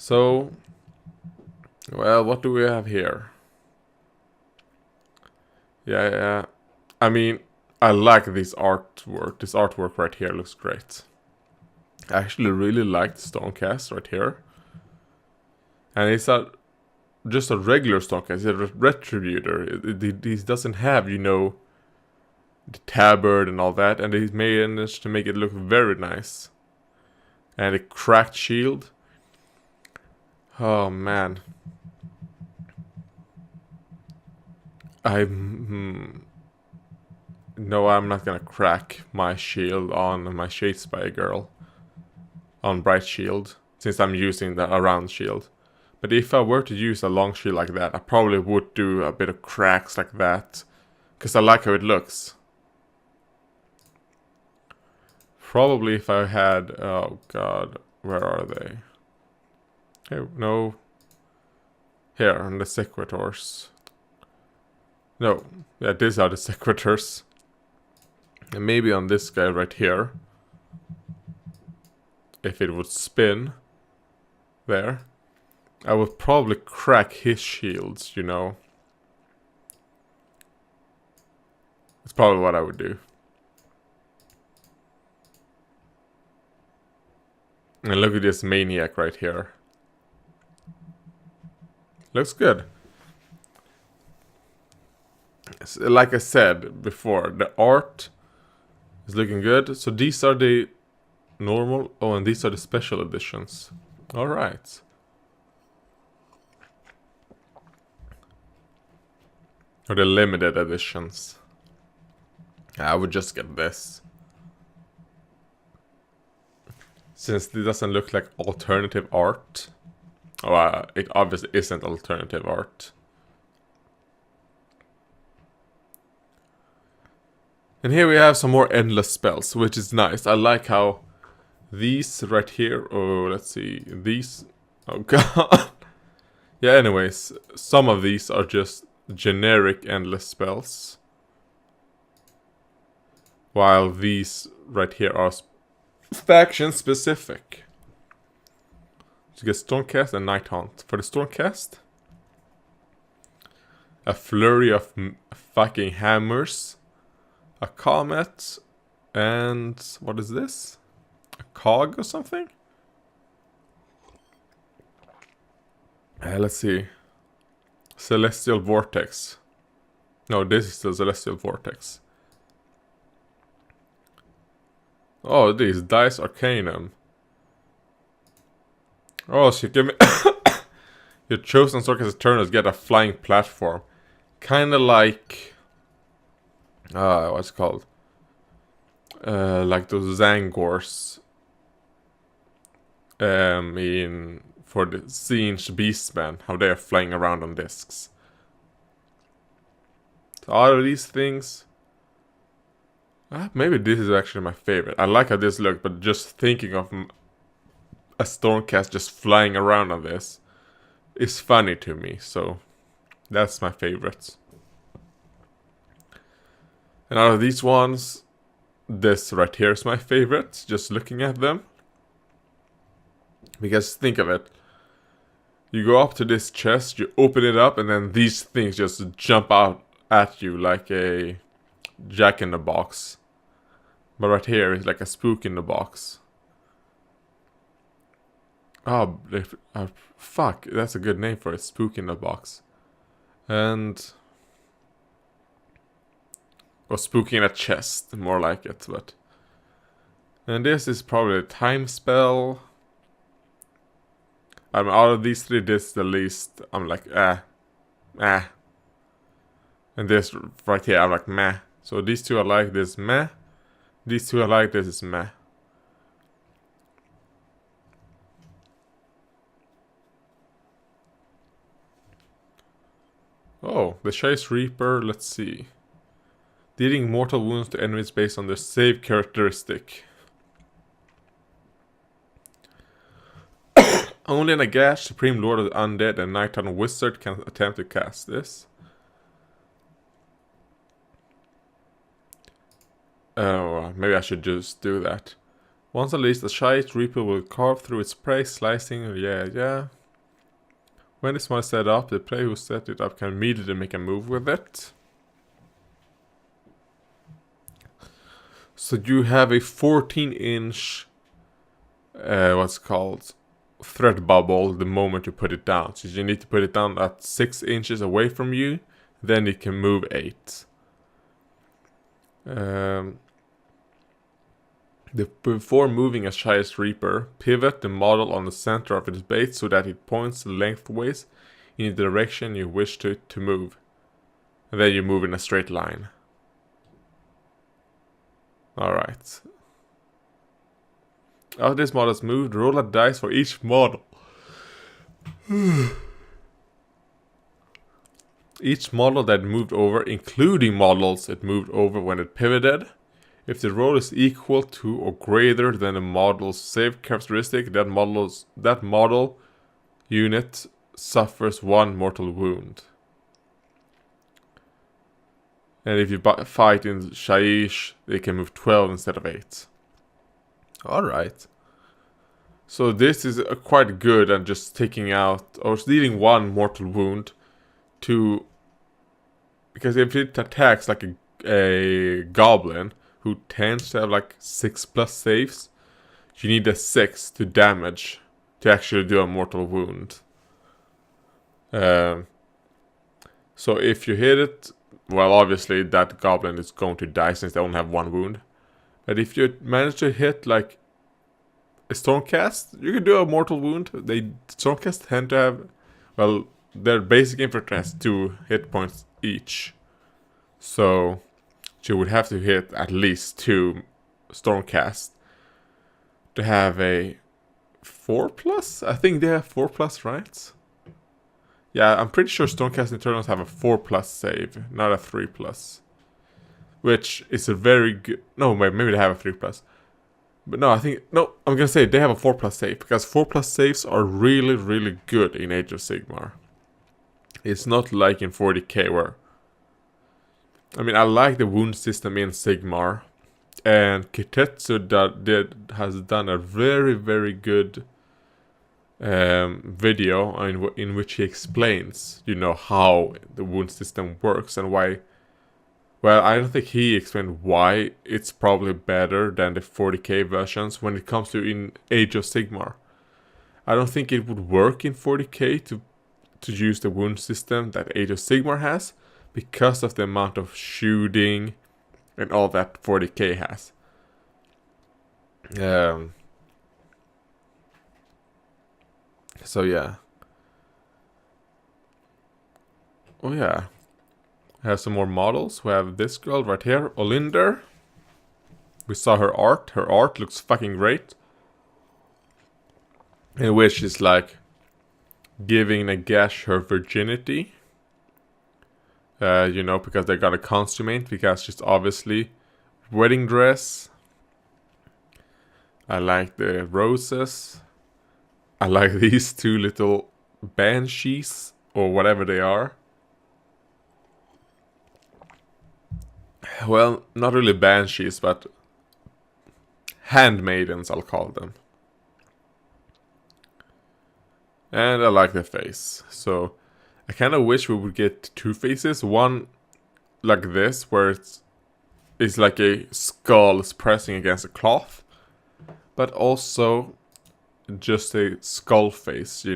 So, well, what do we have here? Yeah. I mean, I like this artwork. This artwork right here looks great. I actually really like the Stormcast right here. And it's just a regular Stormcast. It's a Retributor. It doesn't have, the tabard and all that. And he's managed to make it look very nice. And a cracked shield. Oh, man. No, I'm not gonna crack my shield on my Shadespire girl. On Bright Shield. Since I'm using a round shield. But if I were to use a long shield like that, I probably would do a bit of cracks like that. Because I like how it looks. Probably if I had... Oh god, where are they? Hey, no. Here, on the Sequitors. No, yeah, these are the Sequitors. And maybe on this guy right here. If it would spin. There. I would probably crack his shields, It's probably what I would do. And look at this Maniac right here. Looks good. Like I said before, the art is looking good. So these are the normal... Oh, and these are the special editions. Alright. Or the limited editions. I would just get this. Since it doesn't look like alternative art. Oh, it obviously isn't alternative art. And here we have some more endless spells, which is nice. I like how these right here... Oh, let's see. These... Oh, god. Yeah, anyways. Some of these are just generic endless spells. While these right here are faction specific. So you get Stormcast and Nighthaunt. For the Stormcast, a flurry of fucking hammers, a comet, and what is this? A cog or something? Let's see. Celestial Vortex. No, this is the Celestial Vortex. Oh, these Dice Arcanum. Oh, so you give me... Your chosen Stormcast Eternals get a flying platform. Kinda like... what's it called? Like those Zangors. For the Siege Beastmen. How they are flying around on discs. So all of these things... maybe this is actually my favorite. I like how this looks, but just thinking of a Stormcast just flying around on this is funny to me, so that's my favorites. And out of these ones, this right here is my favorite, just looking at them. Because think of it. You go up to this chest, you open it up, and then these things just jump out at you like a jack-in-the-box. But right here is like a spook in the box. Oh, fuck, that's a good name for it, spook in the box. And... or spooky in a chest, more like it, but... And this is probably a time spell. I mean, out of these three, this is the least. I'm like, And this right here, I'm like, meh. So these two I like, this meh. These two I like, this is meh. Oh, the Chase Reaper, let's see. Dealing mortal wounds to enemies based on their save characteristic. Only Nagash, Supreme Lord of the Undead, and Nighthaunt Wizard can attempt to cast this. Oh, maybe I should just do that. Once unleashed, the Shite Reaper will carve through its prey, slicing. Yeah. When this mod is set up, the player who set it up can immediately make a move with it. So you have a 14-inch, what's called, threat bubble the moment you put it down. So you need to put it down at 6 inches away from you, then it can move 8. Before moving a Shite Reaper, pivot the model on the center of its base so that it points lengthways in the direction you wish to move. And then you move in a straight line. Alright. After this model is moved, roll a dice for each model. Each model that moved over, including models it moved over when it pivoted. If the roll is equal to or greater than the model's save characteristic, that model unit suffers 1 mortal wound. And if you fight in Shaiish, they can move 12 instead of 8. Alright. So this is quite good at just taking out, or dealing 1 mortal wound to... Because if it attacks like a goblin, who tends to have like 6+ saves, you need a 6 to damage to actually do a mortal wound. So if you hit it, well, obviously that goblin is going to die since they only have 1 wound. But if you manage to hit like a Stormcast, you can do a mortal wound. Stormcast tend to have, well, their basic infantry has 2 hit points each. So you would have to hit at least 2 Stormcast to have a 4+? I think they have 4+, right? Yeah, I'm pretty sure Stormcast Internals have a 4+ save, not a 3+. Which is a very good... No, maybe they have a 3+. But no, I'm gonna say they have a 4+ save, because 4+ saves are really, really good in Age of Sigmar. It's not like in 40k where... I mean, I like the wound system in Sigmar, and Kitetsu has done a very, very good video in which he explains, how the wound system works and why. Well, I don't think he explained why it's probably better than the 40k versions when it comes to in Age of Sigmar. I don't think it would work in 40k to use the wound system that Age of Sigmar has, because of the amount of shooting and all that 40k has. So yeah. Oh yeah. I have some more models. We have this girl right here, Olinder. We saw her art. Her art looks fucking great. In which she's like giving Nagash her virginity. Because they got a consummate, because she's obviously wedding dress. I like the roses. I like these 2 little banshees, or whatever they are. Well, not really banshees, but handmaidens, I'll call them. And I like the face. So I kind of wish we would get 2 faces. One like this, where it's like a skull pressing against a cloth. But also just a skull face,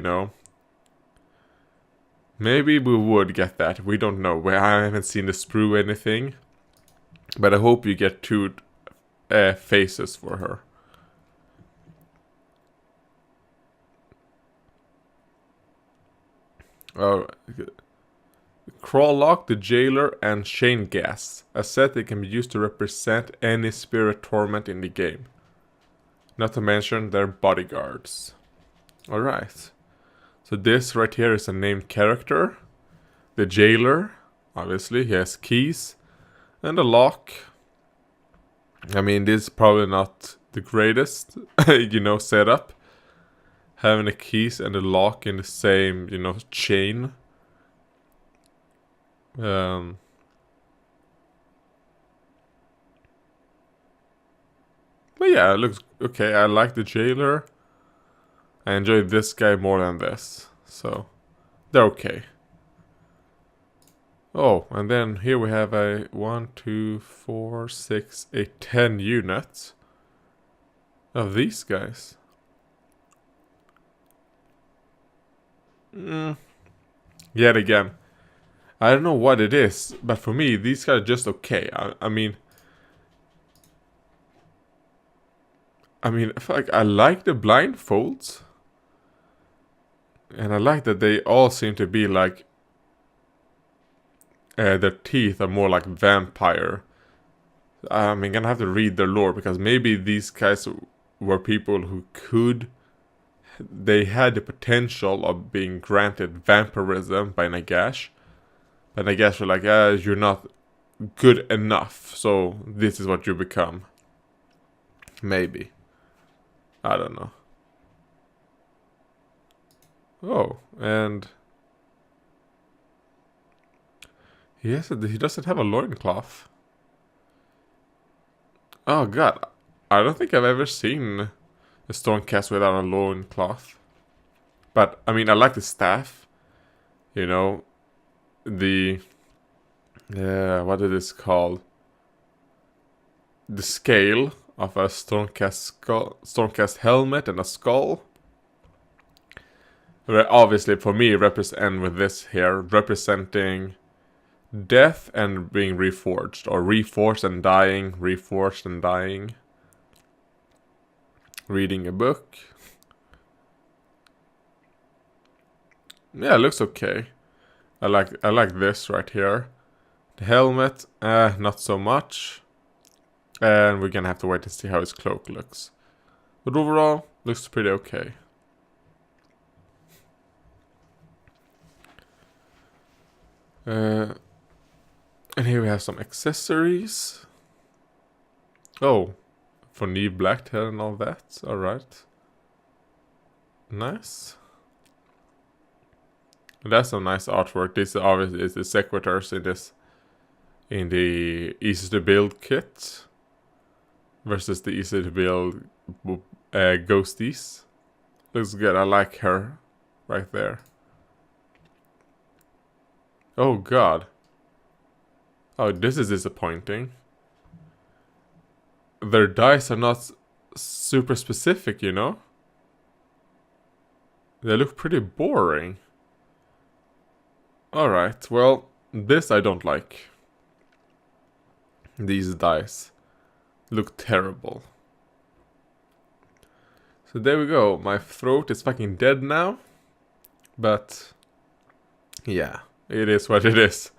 Maybe we would get that. We don't know. I haven't seen the sprue anything. But I hope you get 2 faces for her. Oh, Crawlock, the Jailer, and Shane Gas. A set that can be used to represent any spirit torment in the game. Not to mention their bodyguards. Alright. So this right here is a named character. The Jailer, obviously, he has keys. And a lock. I mean, this is probably not the greatest, setup. Having the keys and the lock in the same, chain. But yeah, it looks okay. I like the jailer. I enjoyed this guy more than this. So, they're okay. Oh, and then here we have a 1, 2, 4, 6, 8, 10 units of these guys. Yet again, I don't know what it is, but for me, these guys are just okay. I mean, I like the blindfolds, and I like that they all seem to be like their teeth are more like vampire. Gonna have to read their lore because maybe these guys were people who they had the potential of being granted vampirism by Nagash. But Nagash were like, you're not good enough, so this is what you become. Maybe. I don't know. Oh, and he doesn't have a loincloth. Oh god, I don't think I've ever seen a Stormcast without a loincloth. But, I mean, I like the staff. You know, the... what is this called? The scale of a Stormcast helmet and a skull. Obviously, for me, represent with this here, representing death and being reforged, or reforged and dying, reforged and dying. Reading a book. Yeah, it looks okay. I like this right here. The helmet, not so much. And we're gonna have to wait to see how his cloak looks. But overall, looks pretty okay. And here we have some accessories. Oh, for knee black tail and all that. Alright. Nice. That's some nice artwork. This obviously is the sequitors in the easy to build kit versus the easy to build ghosties. Looks good. I like her right there. Oh god. Oh, this is disappointing. Their dice are not super specific, you know? They look pretty boring. Alright, well, this I don't like. These dice look terrible. So there we go. My throat is fucking dead now. But, yeah, it is what it is.